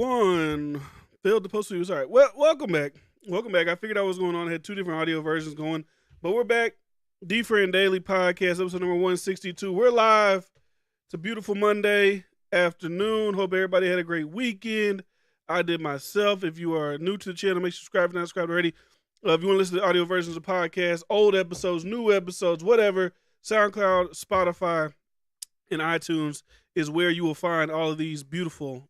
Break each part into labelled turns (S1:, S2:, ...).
S1: One failed to post to you. Sorry. Well, welcome back. Welcome back. I figured out what was going on. I had two different audio versions going, but we're back. D-Friend Daily Podcast, episode number 162. We're live. It's a beautiful Monday afternoon. Hope everybody had a great weekend. I did myself. If you are new to the channel, make sure you subscribe if you're not subscribed already. If you want to listen to audio versions of podcasts, old episodes, new episodes, whatever, SoundCloud, Spotify, and iTunes is where you will find all of these beautiful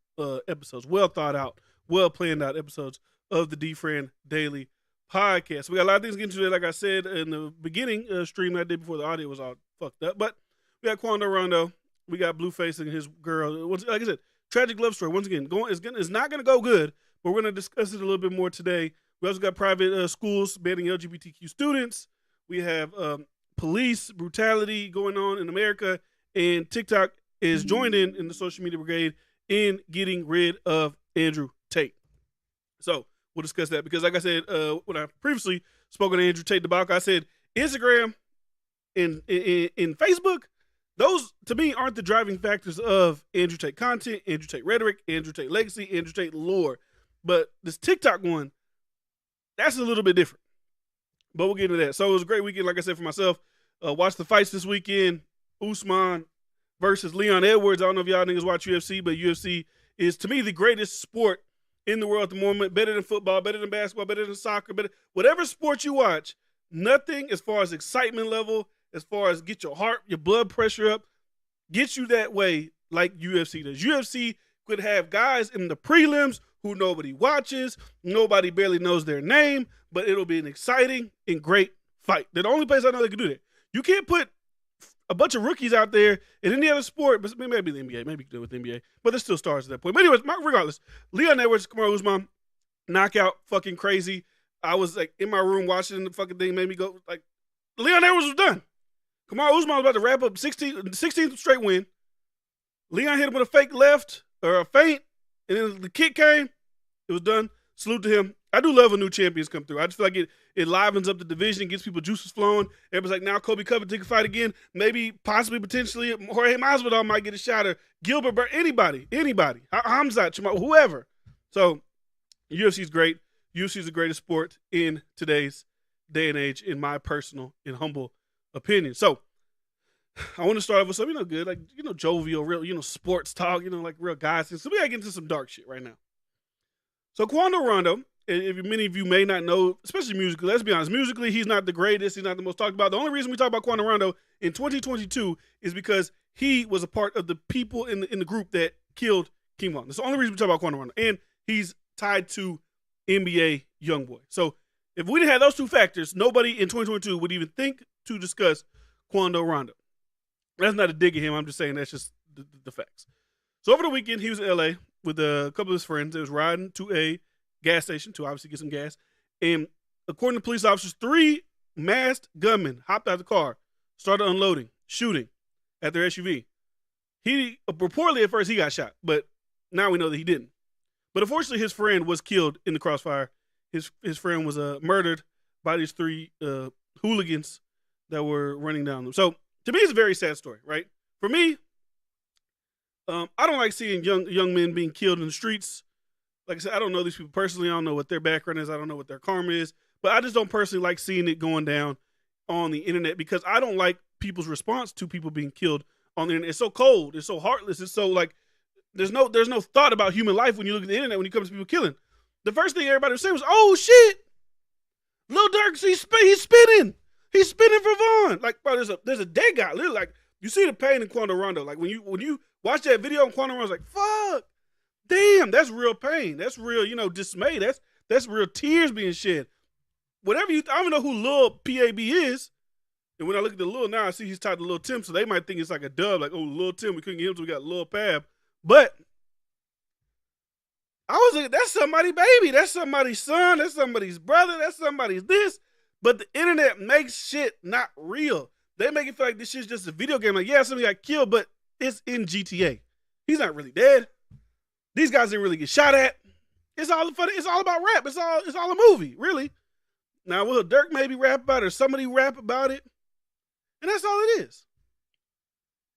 S1: episodes, well thought out, well planned out episodes of the D-Friend Daily Podcast. We got a lot of things to get into today, like I said in the beginning stream I did before the audio was all fucked up. But we got Quando, Rondo, we got Blueface and his girl. Like I said, tragic love story. Once again, it's not going to go good, but we're going to discuss it a little bit more today. We also got private schools banning LGBTQ students. We have police brutality going on in America, and TikTok is joined in the social media brigade in getting rid of Andrew Tate. So we'll discuss that because, like I said, when I previously spoke on Andrew Tate debacle, I said Instagram and Facebook, those to me aren't the driving factors of Andrew Tate content, Andrew Tate rhetoric, Andrew Tate legacy, Andrew Tate lore. But this TikTok one, that's a little bit different. But we'll get into that. So it was a great weekend, like I said, for myself. Watched the fights this weekend. Usman versus Leon Edwards. I don't know if y'all niggas watch UFC, but UFC is, to me, the greatest sport in the world at the moment. Better than football, better than basketball, better than soccer, better whatever sport you watch. Nothing as far as excitement level, as far as get your heart, your blood pressure up, gets you that way like UFC does. UFC could have guys in the prelims who nobody watches, nobody barely knows their name, but it'll be an exciting and great fight. They're the only place I know they can do that. You can't put a bunch of rookies out there in any other sport, but maybe the NBA, maybe you can do it with the NBA, but there's still stars at that point. But anyways, regardless, Leon Edwards, Kamaru Usman, knockout, fucking crazy. I was like in my room watching the fucking thing, made me go like, Leon Edwards was done. Kamaru Usman was about to wrap up 16th straight win. Leon hit him with a fake left or a feint, and then the kick came. It was done. Salute to him. I do love when new champions come through. I just feel like it livens up the division, gets people juices flowing. Everybody's like, now Kobe Covington can fight again. Maybe, possibly, potentially, Jorge Masvidal might get a shot, or Gilbert Burns, anybody. Hamzat, whoever. So, UFC is great. UFC is the greatest sport in today's day and age, in my personal and humble opinion. So, I want to start off with something, good, like, jovial, real, sports talk, like real guys. So we got to get into some dark shit right now. So Quando Rondo, if many of you may not know, especially musically, let's be honest, musically, he's not the greatest. He's not the most talked about. The only reason we talk about Quando Rondo in 2022 is because he was a part of the people in the group that killed King Von. That's the only reason we talk about Quando Rondo. And he's tied to NBA Youngboy. So if we didn't have those two factors, nobody in 2022 would even think to discuss Quando Rondo. That's not a dig at him. I'm just saying that's just the facts. So over the weekend, he was in LA with a couple of his friends. They was riding to a gas station to obviously get some gas. And according to police officers, 3 masked gunmen hopped out of the car, started unloading, shooting at their SUV. He reportedly at first he got shot, but now we know that he didn't. But unfortunately, his friend was killed in the crossfire. His friend was murdered by these 3 hooligans that were running down them. So to me, it's a very sad story, right? For me, I don't like seeing young men being killed in the streets. Like I said, I don't know these people personally. I don't know what their background is. I don't know what their karma is. But I just don't personally like seeing it going down on the internet because I don't like people's response to people being killed on the internet. It's so cold. It's so heartless. It's so like there's no thought about human life when you look at the internet when it comes to people killing. The first thing everybody was saying was, "Oh shit, Lil Durk, he's spinning. He's spinning for Vaughn." Like, bro, there's a dead guy. Literally, like you see the pain in Quando Rondo. Like when you watch that video on Quando Rondo, like, fuck, damn, that's real pain. That's real, dismay. That's real tears being shed. Whatever I don't even know who Lil PAB is. And when I look at the Lil now, I see he's tied to Lil Tim, so they might think it's like a dub, like, oh, Lil Tim, we couldn't get him, so we got Lil Pab. But I was like, that's somebody's baby. That's somebody's son. That's somebody's brother. That's somebody's this. But the internet makes shit not real. They make it feel like this shit's just a video game. Like, yeah, somebody got killed, but it's in GTA. He's not really dead. These guys didn't really get shot at. It's all funny. It's all about rap. It's all a movie, really. Now, will Dirk maybe rap about it or somebody rap about it? And that's all it is.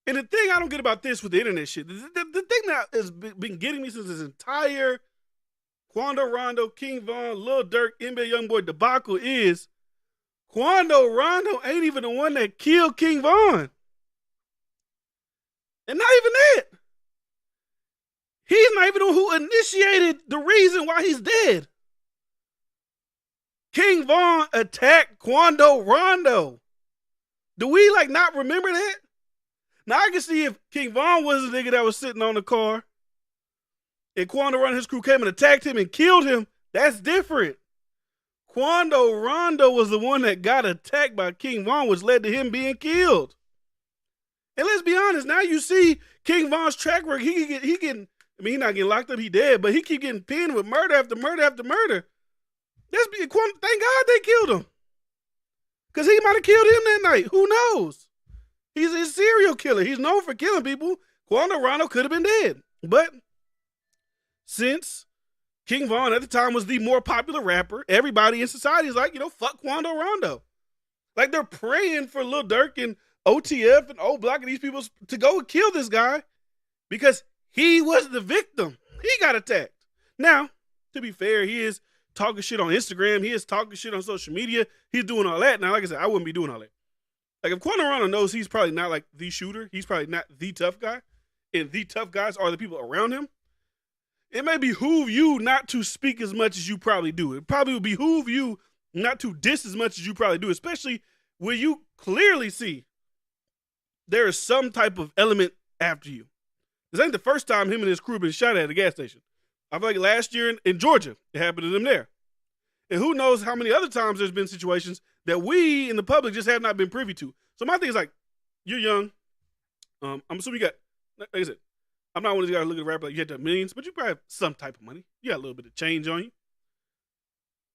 S1: And the thing I don't get about this with the internet shit, the thing that has been getting me since this entire Quando, Rondo, King Von, Lil Durk, NBA Youngboy debacle is Quando Rondo ain't even the one that killed King Von. And not even that. He's not even the one who initiated the reason why he's dead. King Von attacked Quando Rondo. Do we not remember that? Now I can see if King Von was the nigga that was sitting on the car and Quando Rondo and his crew came and attacked him and killed him, that's different. Quando Rondo was the one that got attacked by King Von, which led to him being killed. And let's be honest, now you see King Von's track record. He's not getting locked up, he dead, but he keep getting pinned with murder after murder after murder. Thank God they killed him. Because he might have killed him that night. Who knows? He's a serial killer. He's known for killing people. Quando Rondo could have been dead. But since King Von at the time was the more popular rapper, everybody in society is like, fuck Quando Rondo. Like they're praying for Lil Durk and OTF and O Block and these people to go and kill this guy because he was the victim. He got attacked. Now, to be fair, he is talking shit on Instagram. He is talking shit on social media. He's doing all that. Now, like I said, I wouldn't be doing all that. Like if Quando Rondo knows he's probably not like the shooter, he's probably not the tough guy, and the tough guys are the people around him, it may behoove you not to speak as much as you probably do. It probably would behoove you not to diss as much as you probably do, especially when you clearly see there is some type of element after you. This ain't the first time him and his crew been shot at a gas station. I feel like last year in Georgia, it happened to them there. And who knows how many other times there's been situations that we in the public just have not been privy to. So my thing is you're young. I'm assuming you got, like I said, I'm not one of these guys who look at a rapper like you had the millions, but you probably have some type of money. You got a little bit of change on you.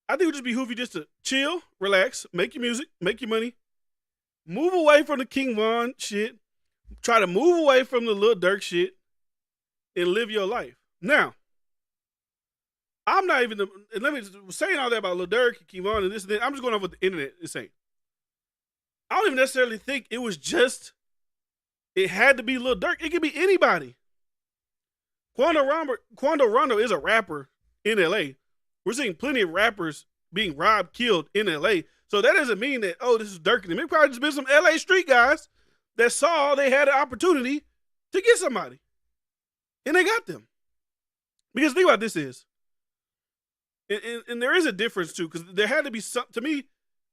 S1: I think it would just behoove you just to chill, relax, make your music, make your money, move away from the King Von shit, try to move away from the Lil Durk shit, and live your life. Now, I'm not even, saying all that about Lil Durk and King Von and this and that, I'm just going off what the internet is saying. I don't even necessarily think it had to be Lil Durk. It could be anybody. Quando Rondo is a rapper in LA. We're seeing plenty of rappers being robbed, killed in LA. So that doesn't mean that, this is Durk and them. It probably just been some LA street guys that saw they had an opportunity to get somebody. And they got them. Because the thing about this is, and there is a difference too, because there had to be some, to me,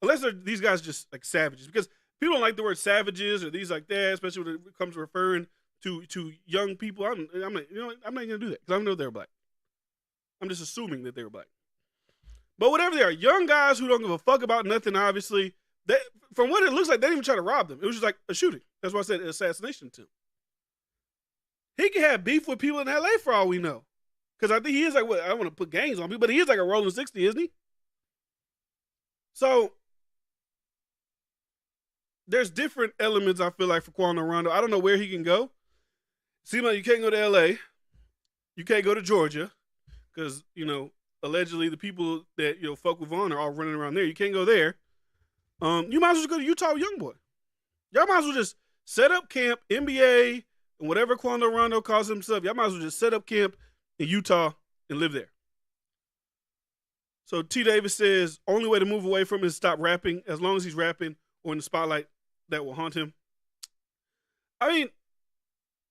S1: unless these guys just like savages, because people don't like the word savages or these like that, especially when it comes to referring to young people. I'm not gonna do that because I don't know they're black. I'm just assuming that they're black. But whatever they are, young guys who don't give a fuck about nothing, obviously, from what it looks like, they didn't even try to rob them. It was just like a shooting. That's why I said assassination attempt. He can have beef with people in LA for all we know. Because I think he is I don't want to put gangs on people, but he is like a rolling 60, isn't he? So, there's different elements, I feel like, for Quando Rondo. I don't know where he can go. Seems like you can't go to LA. You can't go to Georgia. Because, allegedly the people that, fuck with Vaughn are all running around there. You can't go there. You might as well go to Utah with Youngboy. Y'all might as well just set up camp, NBA, and whatever Quando Rondo calls himself. Y'all might as well just set up camp in Utah and live there. So T. Davis says, only way to move away from him is stop rapping. As long as he's rapping or in the spotlight, that will haunt him. I mean,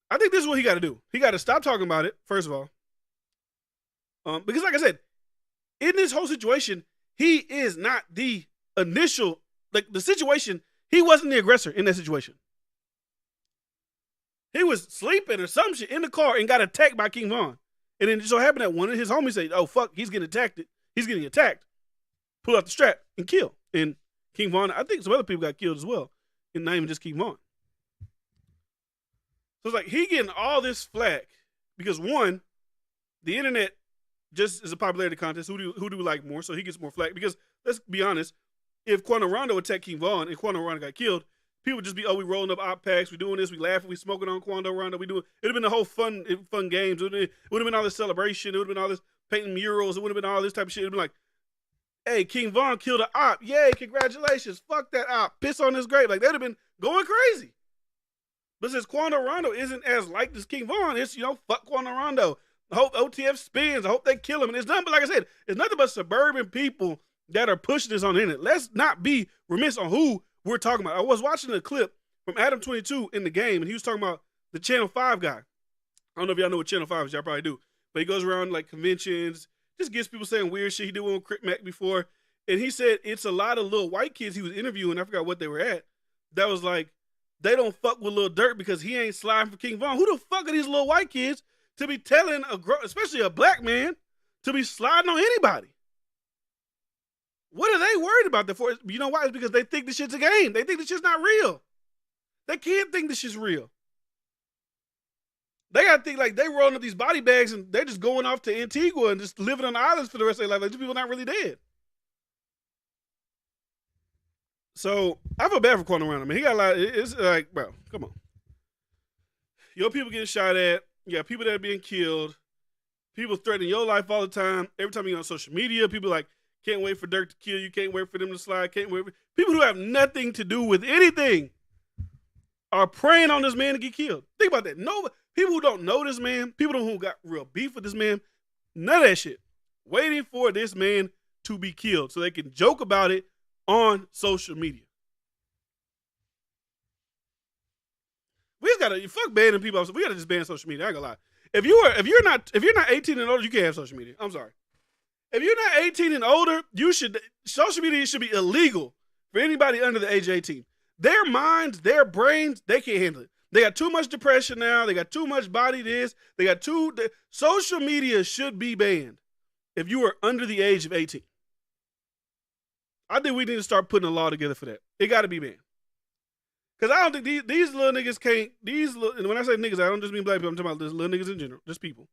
S1: I think this is what he got to do. He got to stop talking about it, first of all. Because like I said, in this whole situation, he is not the initial, the situation, he wasn't the aggressor in that situation. He was sleeping or some shit in the car and got attacked by King Von. And then it so happened that one of his homies said, oh, fuck, he's getting attacked. He's getting attacked. Pull out the strap and kill. And King Von, I think some other people got killed as well. And not even just King Von. So it's like he getting all this flack because, one, the internet just is a popularity contest. Who do we like more? So he gets more flack. Because let's be honest, if Quando Rondo attacked King Von and Quando Rondo got killed, people would just be, we rolling up op packs, we doing this, we laughing, we smoking on Quando Rondo, it would have been the whole fun games. It would have been all this celebration, it would have been all this painting murals, it would have been all this type of shit. It would have been like, hey, King Von killed an op, yay, congratulations, fuck that op, piss on his grave. Like, they'd have been going crazy. But since Quando Rondo isn't as liked as King Von, it's, fuck Quando Rondo. I hope OTF spins. I hope they kill him. And it's nothing but, like I said, it's nothing but suburban people that are pushing this on the internet. Let's not be remiss on who we're talking about. I was watching a clip from Adam22 in the game, and he was talking about the Channel 5 guy. I don't know if y'all know what Channel 5 is. Y'all probably do. But he goes around like conventions, just gets people saying weird shit. He did one with Crip Mac before. And he said it's a lot of little white kids he was interviewing. I forgot what they were at. That was like, they don't fuck with Lil Durk because he ain't sliding for King Von. Who the fuck are these little white kids to be telling, especially a black man, to be sliding on anybody? What are they worried about that for? You know why? It's because they think this shit's a game. They think this shit's not real. They can't think this shit's real. They gotta think like they rolling up these body bags and they're just going off to Antigua and just living on the islands for the rest of their life. Like, these people not really dead. So I feel bad for Quando Rondo. I mean, he got a lot. It's like, bro, come on. Your people getting shot at. You got people that are being killed. People threatening your life all the time. Every time you're on social media, people like, can't wait for Dirk to kill you. Can't wait for them to slide. Can't wait. People who have nothing to do with anything are preying on this man to get killed. Think about that. No, people who don't know this man, people who got real beef with this man, none of that shit. Waiting for this man to be killed so they can joke about it on social media. We just gotta fuck banning people. We gotta just ban social media. I ain't gonna lie. If you're not 18 and older, you can't have social media. I'm sorry. If you're not 18 and older, social media should be illegal for anybody under the age of 18. Their minds, their brains, they can't handle it. They got too much depression now. They got too much body this. Social media should be banned if you are under the age of 18. I think we need to start putting a law together for that. It got to be banned. Because I don't think these little niggas can't, and when I say niggas, I don't just mean black people, I'm talking about just little niggas in general, just people.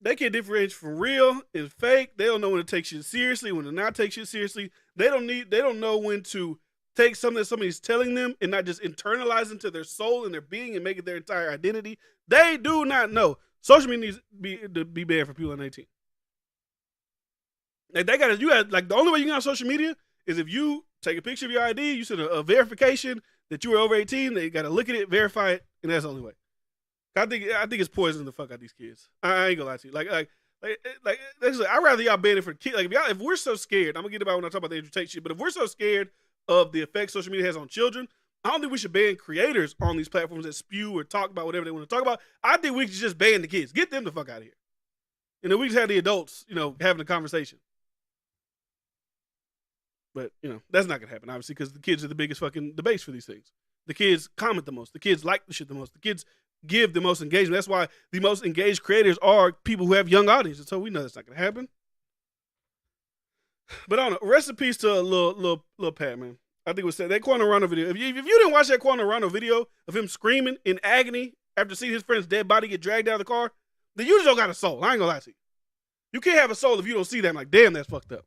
S1: They can't differentiate from real and fake. They don't know when to take shit seriously, when to not take shit seriously. They don't know when to take something that somebody's telling them and not just internalize into their soul and their being and make it their entire identity. They do not know. Social media needs to be banned for people under 18. Like the only way you can have social media is if you take a picture of your ID, you send a verification that you were over 18, they got to look at it, verify it, and that's the only way. I think it's poisoning the fuck out of these kids. I ain't gonna lie to you. Like I'd rather y'all ban it for kids. Like if we're so scared, I'm gonna get about when I talk about the Andrew Tate shit, but if we're so scared of the effects social media has on children, I don't think we should ban creators on these platforms that spew or talk about whatever they want to talk about. I think we should just ban the kids. Get them the fuck out of here. And then we just have the adults, having a conversation. But, that's not going to happen, obviously, because the kids are the biggest fucking debates for these things. The kids comment the most. The kids like the shit the most. The kids give the most engagement. That's why the most engaged creators are people who have young audiences. So we know that's not going to happen. But I don't know. Rest in peace to little Pat, man. I think it was that Quando Rondo video. If you didn't watch that Quando Rondo video of him screaming in agony after seeing his friend's dead body get dragged out of the car, then you just don't got a soul. I ain't going to lie to you. You can't have a soul if you don't see that. I'm like, damn, that's fucked up.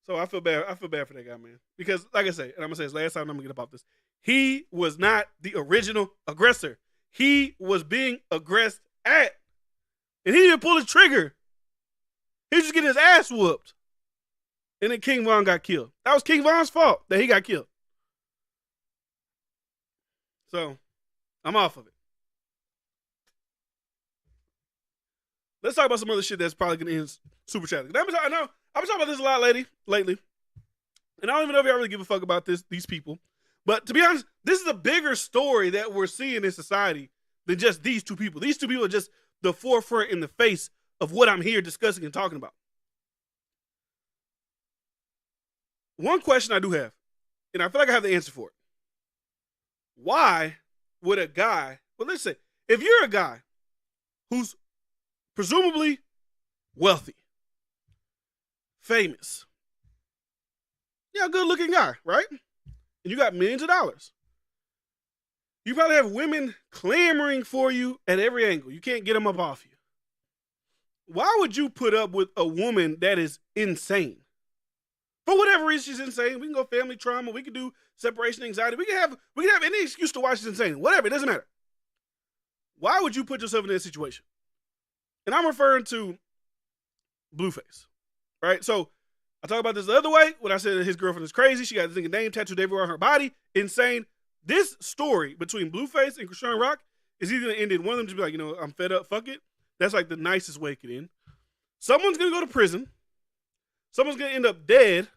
S1: So I feel bad. I feel bad for that guy, man. Because, like I say, and I'm gonna say this last time, I'm gonna get about this. He was not the original aggressor. He was being aggressed at, and he didn't pull his trigger. He was just getting his ass whooped, and then King Von got killed. That was King Von's fault that he got killed. So I'm off of it. Let's talk about some other shit that's probably gonna end super chat. I know. I've been talking about this a lot lately. And I don't even know if y'all really give a fuck about these people. But to be honest, this is a bigger story that we're seeing in society than just these two people. These two people are just the forefront in the face of what I'm here discussing and talking about. One question I do have, and I feel like I have the answer for it. Why would a guy, let's say, if you're a guy who's presumably wealthy, famous, good looking guy, right? And you got millions of dollars. You probably have women clamoring for you at every angle. You can't get them up off you. Why would you put up with a woman that is insane? For whatever reason, she's insane. We can go family trauma. We can do separation anxiety. We can have any excuse to why she's insane. Whatever, it doesn't matter. Why would you put yourself in that situation? And I'm referring to Blueface. Right? So I talk about this the other way when I said that his girlfriend is crazy. She got this thing name tattooed everywhere on her body. Insane. This story between Blueface and Krishan Rock is either going to end in one of them just be like, I'm fed up, fuck it. That's like the nicest way it could end. Someone's going to go to prison. Someone's going to end up dead.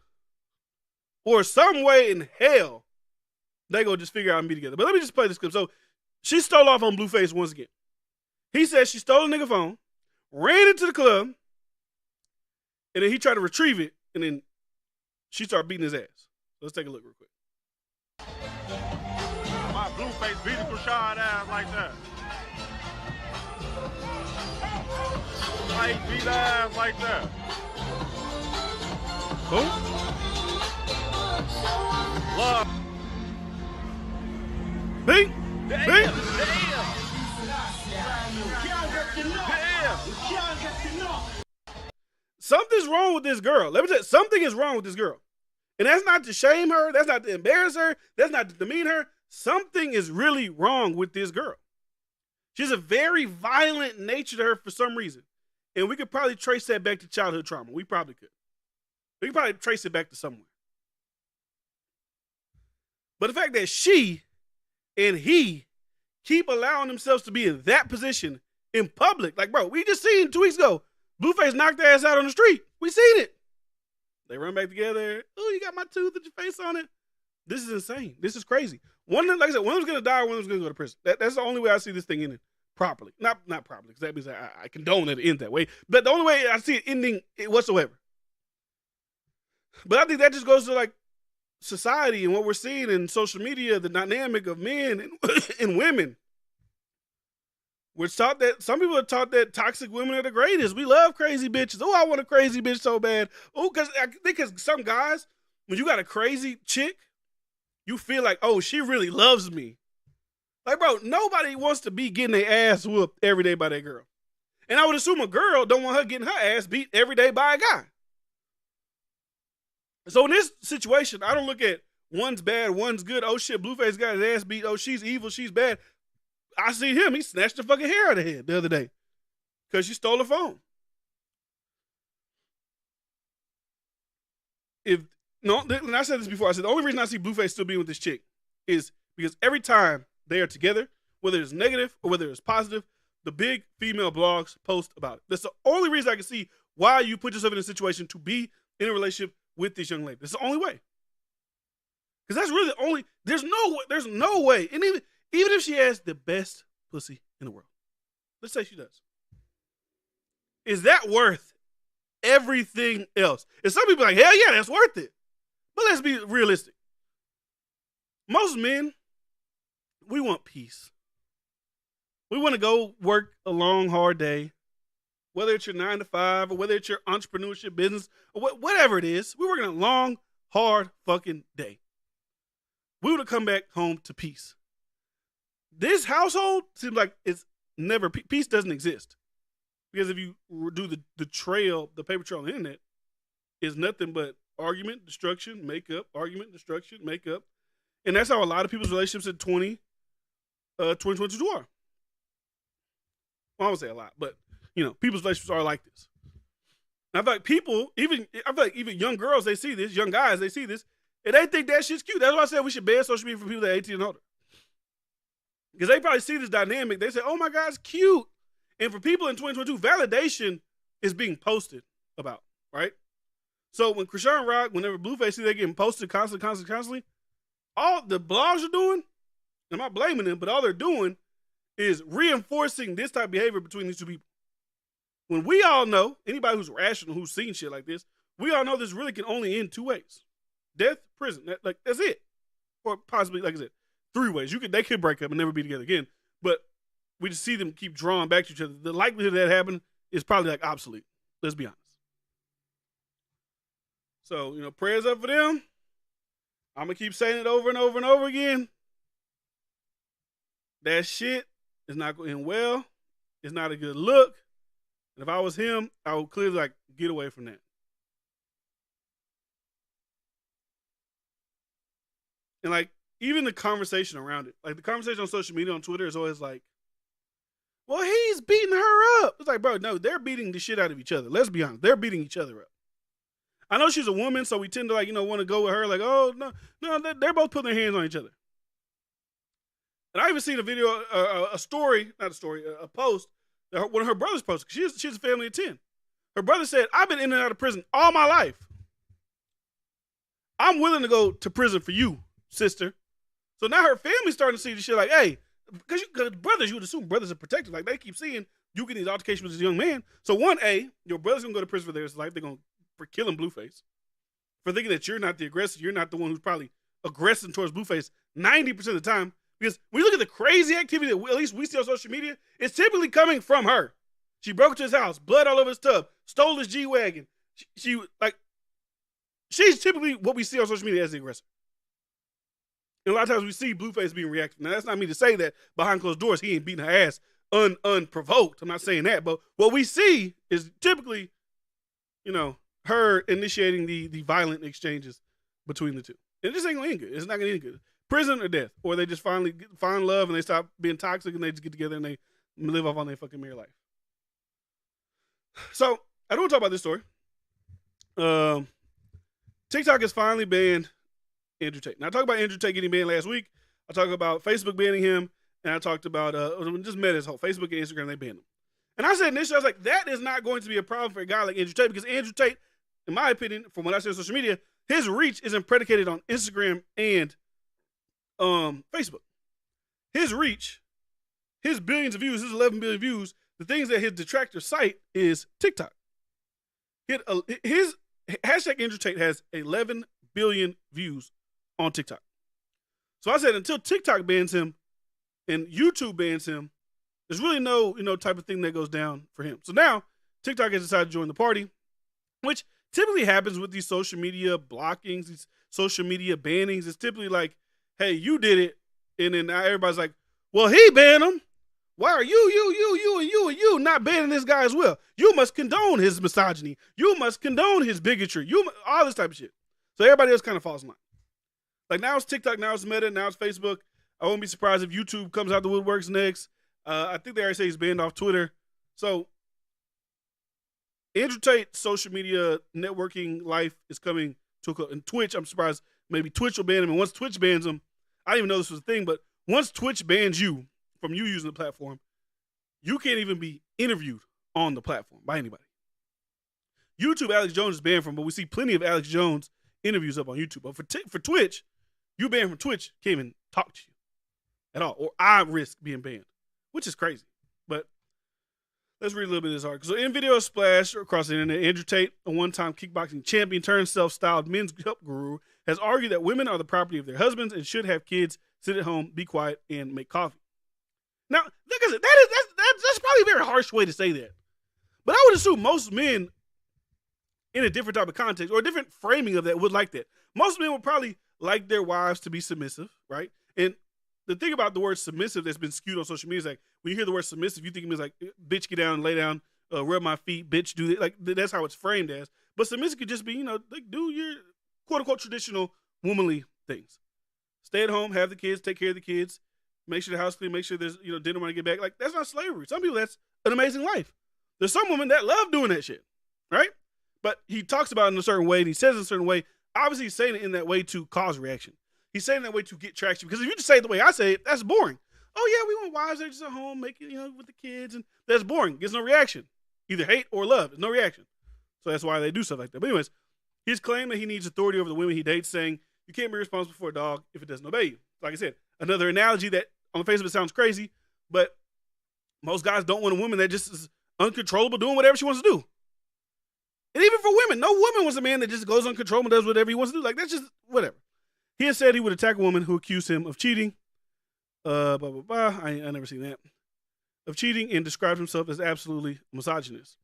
S1: Or some way in hell, they go just figure out and be together. But let me just play this clip. So she stole off on Blueface once again. He says she stole a nigga phone, ran into the club, and then he tried to retrieve it, and then she started beating his ass. Let's take a look real quick.
S2: My Blueface beating Krishan ass like that. Why he beat ass like that?
S1: Who?
S2: Love.
S1: Bing!
S2: Damn.
S1: Bing! Something's wrong with this girl. Let me tell you, something is wrong with this girl. And that's not to shame her. That's not to embarrass her. That's not to demean her. Something is really wrong with this girl. She's a very violent nature to her for some reason. And we could probably trace that back to childhood trauma. We probably could. We could probably trace it back to somewhere. But the fact that she and he keep allowing themselves to be in that position in public. Like, bro, we just seen 2 weeks ago, Blueface knocked their ass out on the street. We seen it. They run back together. Oh, you got my tooth with your face on it. This is insane. This is crazy. One of them, like I said, one of them's going to die, one of them's going to go to prison. That's the only way I see this thing ending properly. Not properly, because that means I condone that it ends that way. But the only way I see it ending whatsoever. But I think that just goes to, like, society and what we're seeing in social media, the dynamic of men and women. We're taught that, some people are taught that toxic women are the greatest. We love crazy bitches. Oh, I want a crazy bitch so bad. Oh, because some guys, when you got a crazy chick, you feel like, oh, she really loves me. Like, bro, nobody wants to be getting their ass whooped every day by that girl. And I would assume a girl don't want her getting her ass beat every day by a guy. So in this situation, I don't look at one's bad, one's good. Oh shit, Blueface got his ass beat. Oh, she's evil, she's bad. I see him. He snatched the fucking hair out of her head the other day because she stole a phone. And I said this before. I said the only reason I see Blueface still being with this chick is because every time they are together, whether it's negative or whether it's positive, the big female blogs post about it. That's the only reason I can see why you put yourself in a situation to be in a relationship with this young lady. That's the only way. Because that's really the only. There's no way. And even if she has the best pussy in the world, let's say she does, is that worth everything else? And some people are like, hell yeah, that's worth it. But let's be realistic. Most men, we want peace. We want to go work a long, hard day, whether it's your 9 to 5 or whether it's your entrepreneurship business or whatever it is. We're working a long, hard fucking day. We would have come back home to peace. This household seems like it's never, peace doesn't exist. Because if you do the paper trail on the internet, is nothing but argument, destruction, makeup, argument, destruction, makeup. And that's how a lot of people's relationships in 2022 are. Well, I won't say a lot, but, people's relationships are like this. And I feel like even young girls, they see this, young guys, they see this, and they think that shit's cute. That's why I said we should ban social media for people that are 18 and older. Because they probably see this dynamic. They say, oh my God, it's cute. And for people in 2022, validation is being posted about, right? So when Krishan Rock, whenever Blueface see they getting posted constantly, all the blogs are doing, I'm not blaming them, but all they're doing is reinforcing this type of behavior between these two people. When we all know, anybody who's rational, who's seen shit like this, we all know this really can only end 2 ways. Death, prison. That's it. Or possibly, like I said, 3 ways. They could break up and never be together again. But we just see them keep drawing back to each other. The likelihood of that happening is probably like obsolete. Let's be honest. So, prayers up for them. I'm going to keep saying it over and over and over again. That shit is not going to end well. It's not a good look. And if I was him, I would clearly get away from that. And even the conversation around it, the conversation on social media, on Twitter is always like, well, he's beating her up. It's like, bro, no, they're beating the shit out of each other. Let's be honest. They're beating each other up. I know she's a woman, so we tend to want to go with her. Like, oh no, they're both putting their hands on each other. And I even seen a video, a post that one of her brothers posted. She's a family of 10. Her brother said, "I've been in and out of prison all my life. I'm willing to go to prison for you, sister." So now her family's starting to see this shit like, hey, because brothers, you would assume brothers are protected. Like, they keep seeing you getting these altercations with this young man. So your brother's going to go to prison for their life. They're going for killing Blueface. For thinking that you're not the aggressor. You're not the one who's probably aggressing towards Blueface 90% of the time. Because when you look at the crazy activity that at least we see on social media, it's typically coming from her. She broke into his house, blood all over his tub, stole his G-Wagon. She's typically what we see on social media as the aggressor. And a lot of times we see Blueface being reactive. Now, that's not me to say that behind closed doors he ain't beating her ass unprovoked. I'm not saying that. But what we see is typically, her initiating the violent exchanges between the two. And this ain't going to end good. It's not going to end good. Prison or death. Or they just finally find love and they stop being toxic and they just get together and they live off on their fucking married life. So, I don't want to talk about this story. TikTok has finally banned Andrew Tate. Now, I talked about Andrew Tate getting banned last week. I talked about Facebook banning him. And I talked about, just met his whole Facebook and Instagram, they banned him. And I said initially, I was like, that is not going to be a problem for a guy like Andrew Tate because Andrew Tate, in my opinion, from what I see on social media, his reach isn't predicated on Instagram and Facebook. His reach, his billions of views, his 11 billion views, the things that his detractors cite is TikTok. His hashtag Andrew Tate has 11 billion views on TikTok. So I said until TikTok bans him and YouTube bans him, there's really no type of thing that goes down for him. So now TikTok has decided to join the party, which typically happens with these social media blockings, these social media bannings. It's typically like, hey, you did it, and then now everybody's like, well, he banned him. Why are you not banning this guy as well? You must condone his misogyny. You must condone his bigotry. All this type of shit. So everybody else kind of falls in line. Like now it's TikTok, now it's Meta, now it's Facebook. I won't be surprised if YouTube comes out the woodworks next. I think they already say he's banned off Twitter. So Andrew Tate's social media networking life is coming to a close. And Twitch, I'm surprised maybe Twitch will ban him. And once Twitch bans him, I didn't even know this was a thing, but once Twitch bans you from you using the platform, you can't even be interviewed on the platform by anybody. YouTube, Alex Jones is banned from, but we see plenty of Alex Jones interviews up on YouTube. But for Twitch, you banned from Twitch, can't even talk to you at all. Or I risk being banned, which is crazy. But let's read a little bit of this article. So in video splash across the internet, Andrew Tate, a one-time kickboxing champion turned self-styled men's health guru, has argued that women are the property of their husbands and should have kids, sit at home, be quiet, and make coffee. Now, that's probably a very harsh way to say that. But I would assume most men in a different type of context or a different framing of that would like that. Most men would probably like their wives to be submissive, right? And the thing about the word submissive that's been skewed on social media is like, when you hear the word submissive, you think it means like, bitch, get down and lay down, rub my feet, bitch, do that. Like, that's how it's framed as. But submissive could just be, like, do your quote-unquote traditional womanly things. Stay at home, have the kids, take care of the kids, make sure the house clean, make sure there's, dinner when I get back. Like, that's not slavery. Some people, that's an amazing life. There's some women that love doing that shit, right? But he talks about it in a certain way, and he says it in a certain way. Obviously, he's saying it in that way to cause reaction. He's saying it that way to get traction. Because if you just say it the way I say it, that's boring. Oh, yeah, we want wives that are just at home, making, with the kids. And that's boring. Gets no reaction. Either hate or love. There's no reaction. So that's why they do stuff like that. But anyways, he's claimed that he needs authority over the women he dates, saying, you can't be responsible for a dog if it doesn't obey you. Like I said, another analogy that on the face of it sounds crazy, but most guys don't want a woman that just is uncontrollable doing whatever she wants to do. And even for women, no woman wants a man that just goes uncontrollable, does whatever he wants to do. Like, that's just whatever. He has said he would attack a woman who accused him of cheating. I never seen that. Of cheating, and described himself as absolutely misogynist.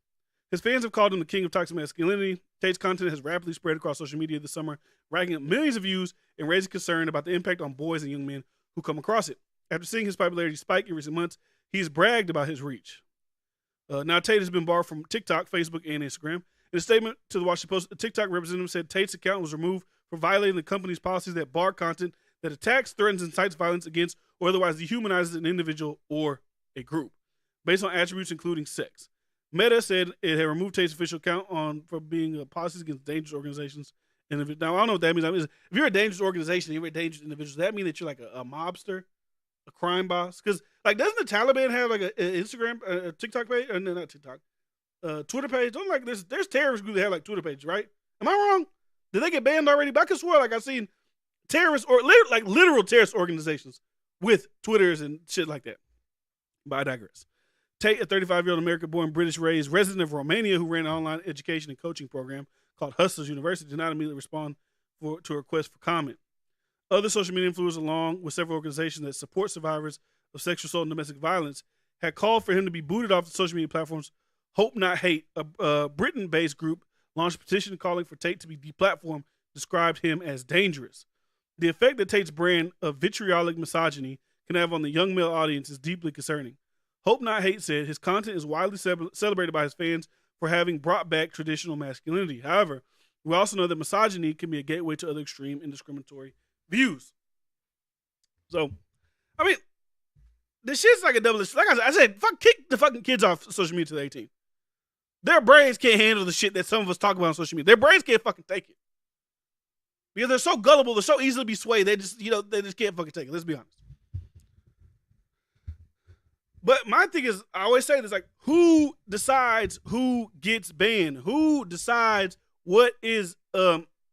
S1: His fans have called him the king of toxic masculinity. Tate's content has rapidly spread across social media this summer, racking up millions of views and raising concern about the impact on boys and young men who come across it. After seeing his popularity spike in recent months, he's bragged about his reach. Now, Tate has been barred from TikTok, Facebook, and Instagram. In a statement to the Washington Post, a TikTok representative said Tate's account was removed for violating the company's policies that bar content that attacks, threatens, and incites violence against or otherwise dehumanizes an individual or a group, based on attributes including sex. Meta said it had removed Tate's official account for being policies against dangerous organizations. And now I don't know what that means. I mean, if you're a dangerous organization, you're a dangerous individual. Does that mean that you're like a mobster, a crime boss? Because like, doesn't the Taliban have like an Instagram, a TikTok page? No, not TikTok. Twitter page. Don't like there's terrorist groups that have like Twitter pages, right? Am I wrong? Did they get banned already? But I could swear like I've seen terrorists or literal terrorist organizations with Twitters and shit like that. But I digress. Tate, a 35-year-old American-born, British-raised resident of Romania who ran an online education and coaching program called Hustlers University, did not immediately respond to a request for comment. Other social media influencers, along with several organizations that support survivors of sexual assault and domestic violence, had called for him to be booted off the social media platforms. Hope Not Hate, a Britain-based group, launched a petition calling for Tate to be deplatformed, described him as dangerous. The effect that Tate's brand of vitriolic misogyny can have on the young male audience is deeply concerning. Hope Not Hate said his content is widely celebrated by his fans for having brought back traditional masculinity. However, we also know that misogyny can be a gateway to other extreme and discriminatory views. So, I mean, this shit's like a double-edged. Like I said, kick the fucking kids off social media to the 18. Their brains can't handle the shit that some of us talk about on social media. Their brains can't fucking take it. Because they're so gullible, they're so easily be swayed, they just can't fucking take it. Let's be honest. But my thing is, I always say this, like, who decides who gets banned? Who decides what is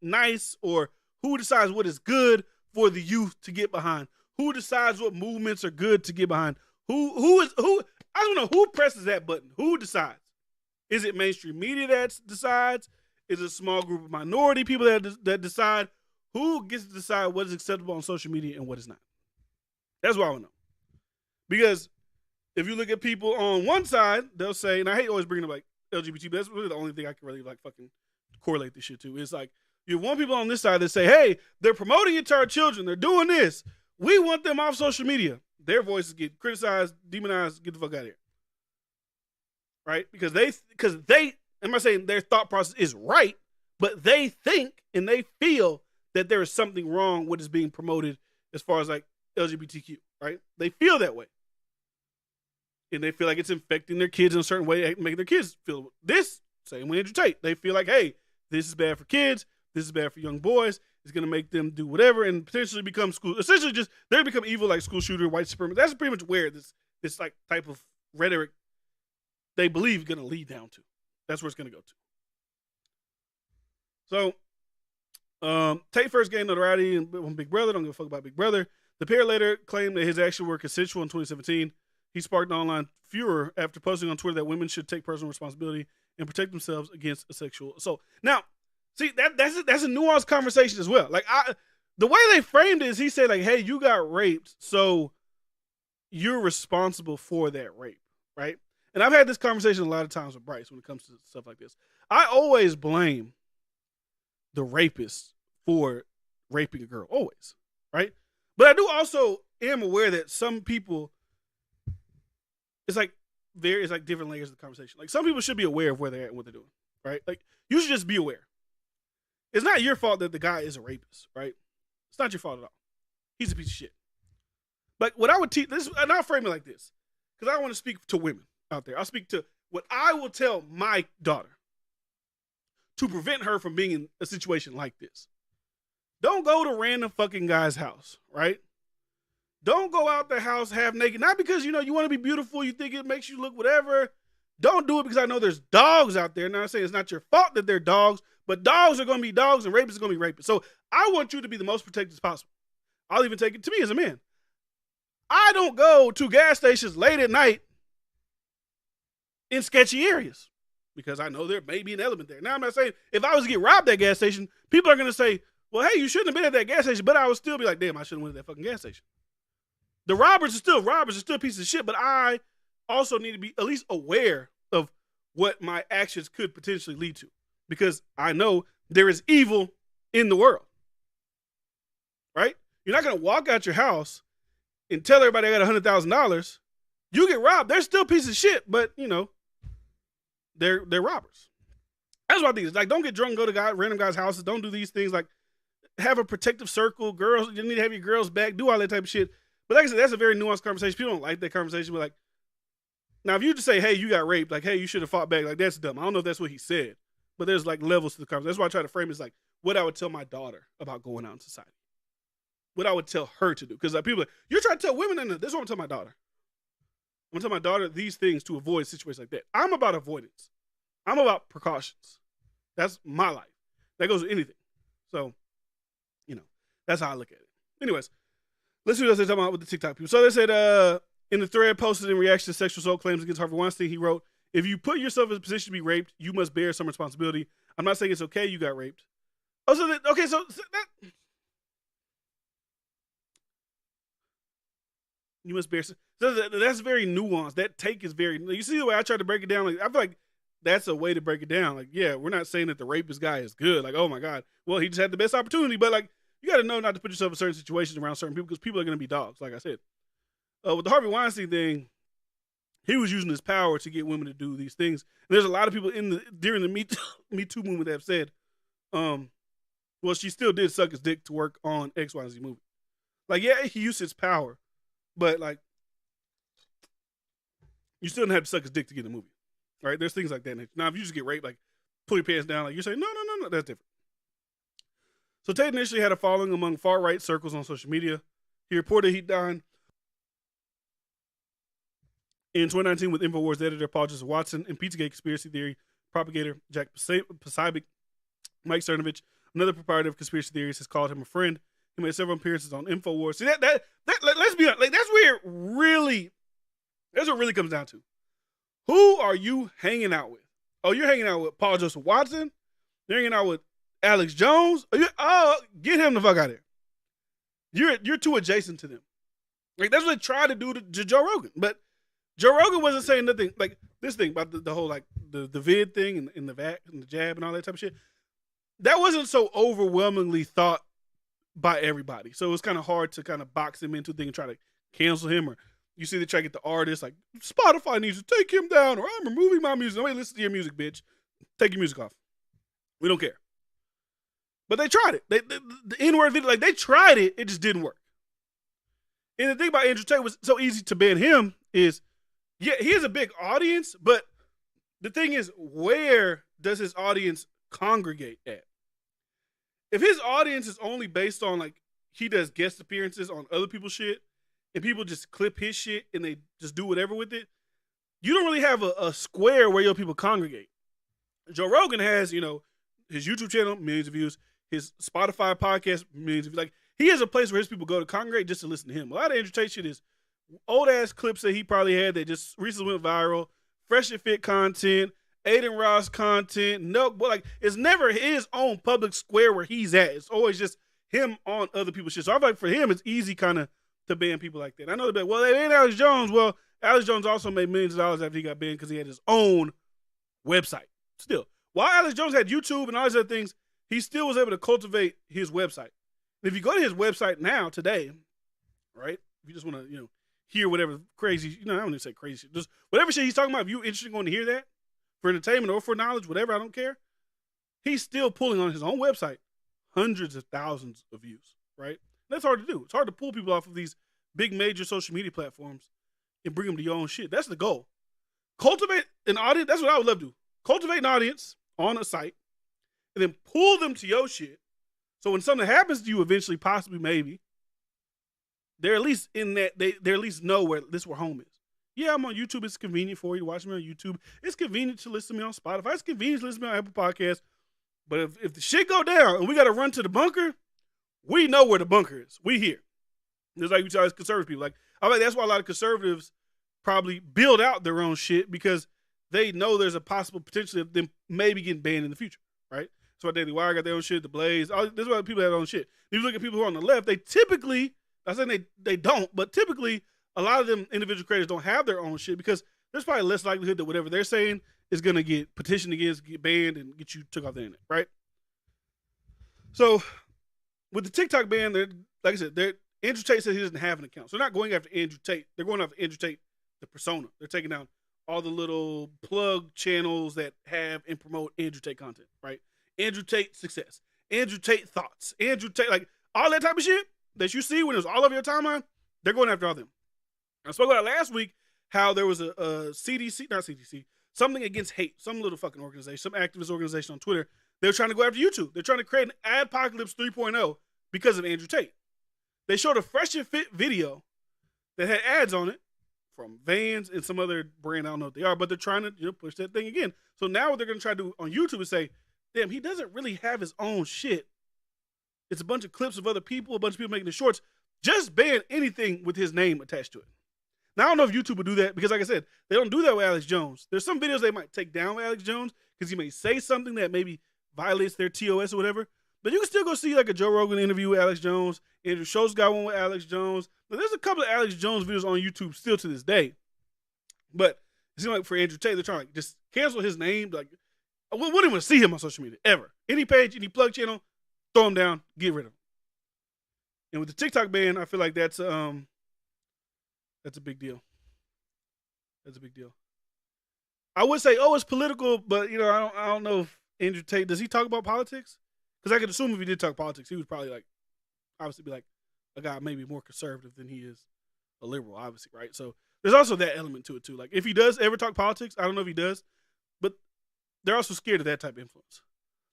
S1: nice, or who decides what is good for the youth to get behind? Who decides what movements are good to get behind? Who? I don't know. Who presses that button? Who decides? Is it mainstream media that decides? Is it a small group of minority people that decide? Who gets to decide what is acceptable on social media and what is not? That's what I want to know. Because if you look at people on one side, they'll say, and I hate always bringing up like LGBT, but that's really the only thing I can really like fucking correlate this shit to. It's like, you have one people on this side that say, hey, they're promoting it to our children. They're doing this. We want them off social media. Their voices get criticized, demonized, get the fuck out of here. Right? Because they, I'm not saying their thought process is right, but they think and they feel that there is something wrong with is being promoted as far as like LGBTQ, right? They feel that way. And they feel like it's infecting their kids in a certain way, making their kids feel this. Same with Andrew Tate. They feel like, hey, this is bad for kids. This is bad for young boys. It's going to make them do whatever and potentially become essentially just, they're become evil like school shooter, white supremacy. That's pretty much where this like type of rhetoric they believe is going to lead down to. That's where it's going to go to. So, Tate first gained notoriety on Big Brother. Don't give a fuck about Big Brother. The pair later claimed that his actions were consensual in 2017. He sparked online furor after posting on Twitter that women should take personal responsibility and protect themselves against a sexual assault. Now, see, that's a nuanced conversation as well. Like, the way they framed it is he said, like, hey, you got raped, so you're responsible for that rape, right? And I've had this conversation a lot of times with Bryce when it comes to stuff like this. I always blame the rapist for raping a girl, always, right? But I do also am aware that some people, it's like different layers of the conversation. Like, some people should be aware of where they're at and what they're doing, right? Like, you should just be aware. It's not your fault that the guy is a rapist, right? It's not your fault at all. He's a piece of shit. But what I would teach, and I'll frame it like this, because I want to speak to women out there. I'll speak to what I will tell my daughter to prevent her from being in a situation like this. Don't go to random fucking guy's house, right? Don't go out the house half naked. Not because, you want to be beautiful, you think it makes you look whatever. Don't do it because I know there's dogs out there. Now, I'm saying it's not your fault that they're dogs, but dogs are going to be dogs and rapists are going to be rapists. So I want you to be the most protected as possible. I'll even take it to me as a man. I don't go to gas stations late at night in sketchy areas because I know there may be an element there. Now, I'm not saying if I was to get robbed at that gas station, people are going to say, well, hey, you shouldn't have been at that gas station, but I would still be like, damn, I shouldn't have went to that fucking gas station. The robbers are still pieces of shit, but I also need to be at least aware of what my actions could potentially lead to because I know there is evil in the world, right? You're not going to walk out your house and tell everybody I got $100,000. You get robbed. They're still pieces of shit, but, they're robbers. That's what I think. It's like, don't get drunk and go to random guys' houses. Don't do these things. Like, have a protective circle. Girls, you need to have your girls back. Do all that type of shit. But like I said, that's a very nuanced conversation. People don't like that conversation. But like, Now, if you just say, hey, you got raped, like, hey, you should have fought back, like, that's dumb. I don't know if that's what he said, but there's like levels to the conversation. That's why I try to frame it as like what I would tell my daughter about going out in society. What I would tell her to do. Because like people are like, you're trying to tell women, and this is what I'm telling my daughter. I'm going to tell my daughter these things to avoid situations like that. I'm about avoidance. I'm about precautions. That's my life. That goes with anything. So, that's how I look at it. Anyways, let's see what else they're talking about with the TikTok people. So they said, in the thread posted in reaction to sexual assault claims against Harvey Weinstein, he wrote, if you put yourself in a position to be raped, you must bear some responsibility. I'm not saying it's okay you got raped. Oh, so that, you must bear. So that's very nuanced. That take is very. You see the way I try to break it down. Like I feel like that's a way to break it down. Like yeah, we're not saying that the rapist guy is good. Like oh my god, well he just had the best opportunity. But like you got to know not to put yourself in certain situations around certain people because people are going to be dogs. Like I said, with the Harvey Weinstein thing, he was using his power to get women to do these things. And there's a lot of people during the Me Too movement that have said, well she still did suck his dick to work on X, Y, and Z movie. Like yeah, he used his power. But, like, you still didn't have to suck his dick to get in the movie, right? There's things like that. Now, if you just get raped, like, pull your pants down, like, you're saying, no, that's different. So, Tate initially had a following among far-right circles on social media. He reported he'd done in 2019 with InfoWars editor Paul Joseph Watson and Pizzagate conspiracy theory propagator Jack Posobiec. Mike Cernovich, another proprietor of conspiracy theories, has called him a friend. He made several appearances on InfoWars. See, that let's be honest, like, that's what really comes down to. Who are you hanging out with? Oh, you're hanging out with Paul Joseph Watson? You're hanging out with Alex Jones? Get him the fuck out of here. You're too adjacent to them. Like, that's what they tried to do to Joe Rogan. But Joe Rogan wasn't saying nothing, like, this thing about the whole, like, the vid thing and the vac and the jab and all that type of shit. That wasn't so overwhelmingly thought by everybody. So it was kind of hard to kind of box him into a thing and try to cancel him. Or you see they try to get the artist, like, Spotify needs to take him down, or I'm removing my music. Nobody listen to your music, bitch. Take your music off. We don't care. But they tried it. The N-word video, like, they tried it. It just didn't work. And the thing about Andrew Tate was so easy to ban him is, yeah, he has a big audience, but the thing is, where does his audience congregate at? If his audience is only based on, like, he does guest appearances on other people's shit and people just clip his shit and they just do whatever with it, you don't really have a square where your people congregate. Joe Rogan has, his YouTube channel, millions of views, his Spotify podcast, millions of views. Like, he has a place where his people go to congregate just to listen to him. A lot of Andrew Tate shit is old-ass clips that he probably had that just recently went viral, fresh and fit content, Aiden Ross content. No, but like it's never his own public square where he's at. It's always just him on other people's shit. So I feel like for him, it's easy kind of to ban people like that. I know that, well, they ain't Alex Jones. Well, Alex Jones also made millions of dollars after he got banned because he had his own website. Still, while Alex Jones had YouTube and all these other things, he still was able to cultivate his website. And if you go to his website now, today, right, if you just want to, hear whatever crazy, I don't even say crazy shit, just whatever shit he's talking about, if you're interested in going to hear that, for entertainment or for knowledge, whatever, I don't care. He's still pulling on his own website hundreds of thousands of views, right? That's hard to do. It's hard to pull people off of these big major social media platforms and bring them to your own shit. That's the goal. Cultivate an audience. That's what I would love to do. Cultivate an audience on a site and then pull them to your shit. So when something happens to you eventually, possibly, maybe, they're at least in that, they at least know where home is. Yeah, I'm on YouTube. It's convenient for you to watch me on YouTube. It's convenient to listen to me on Spotify. It's convenient to listen to me on Apple Podcasts. But if the shit go down and we got to run to the bunker, we know where the bunker is. We here. It's like we tell conservative people. Like, I think that's why a lot of conservatives probably build out their own shit because they know there's a possible potential of them maybe getting banned in the future, right? So Daily Wire got their own shit, The Blaze. That's why people have their own shit. If you look at people who are on the left, they typically, I'm saying they don't, but typically a lot of them individual creators don't have their own shit because there's probably less likelihood that whatever they're saying is going to get petitioned against, get banned, and get you took off the internet, right? So with the TikTok ban, like I said, Andrew Tate said he doesn't have an account. So they're not going after Andrew Tate. They're going after Andrew Tate, the persona. They're taking down all the little plug channels that have and promote Andrew Tate content, right? Andrew Tate success, Andrew Tate thoughts, Andrew Tate, like all that type of shit that you see when it's all over your timeline, they're going after all them. I spoke about it last week, how there was a CDC, not CDC, something against hate, some little fucking organization, some activist organization on Twitter. They were trying to go after YouTube. They're trying to create an Adpocalypse 3.0 because of Andrew Tate. They showed a Fresh and Fit video that had ads on it from Vans and some other brand. I don't know what they are, but they're trying to push that thing again. So now what they're going to try to do on YouTube is say, damn, he doesn't really have his own shit. It's a bunch of clips of other people, a bunch of people making the shorts. Just ban anything with his name attached to it. Now, I don't know if YouTube would do that because, like I said, they don't do that with Alex Jones. There's some videos they might take down with Alex Jones because he may say something that maybe violates their TOS or whatever. But you can still go see like a Joe Rogan interview with Alex Jones. Andrew Schultz got one with Alex Jones. But there's a couple of Alex Jones videos on YouTube still to this day. But it seems like for Andrew Tate, they're trying to like, just cancel his name. Like, I wouldn't even see him on social media ever. Any page, any plug channel, throw him down, get rid of him. And with the TikTok ban, I feel like that's a big deal. That's a big deal. I would say, it's political, but I don't know if Andrew Tate, does he talk about politics? Because I could assume if he did talk politics, he would probably obviously be like a guy maybe more conservative than he is a liberal, obviously, right? So there's also that element to it too. Like if he does ever talk politics, I don't know if he does, but they're also scared of that type of influence.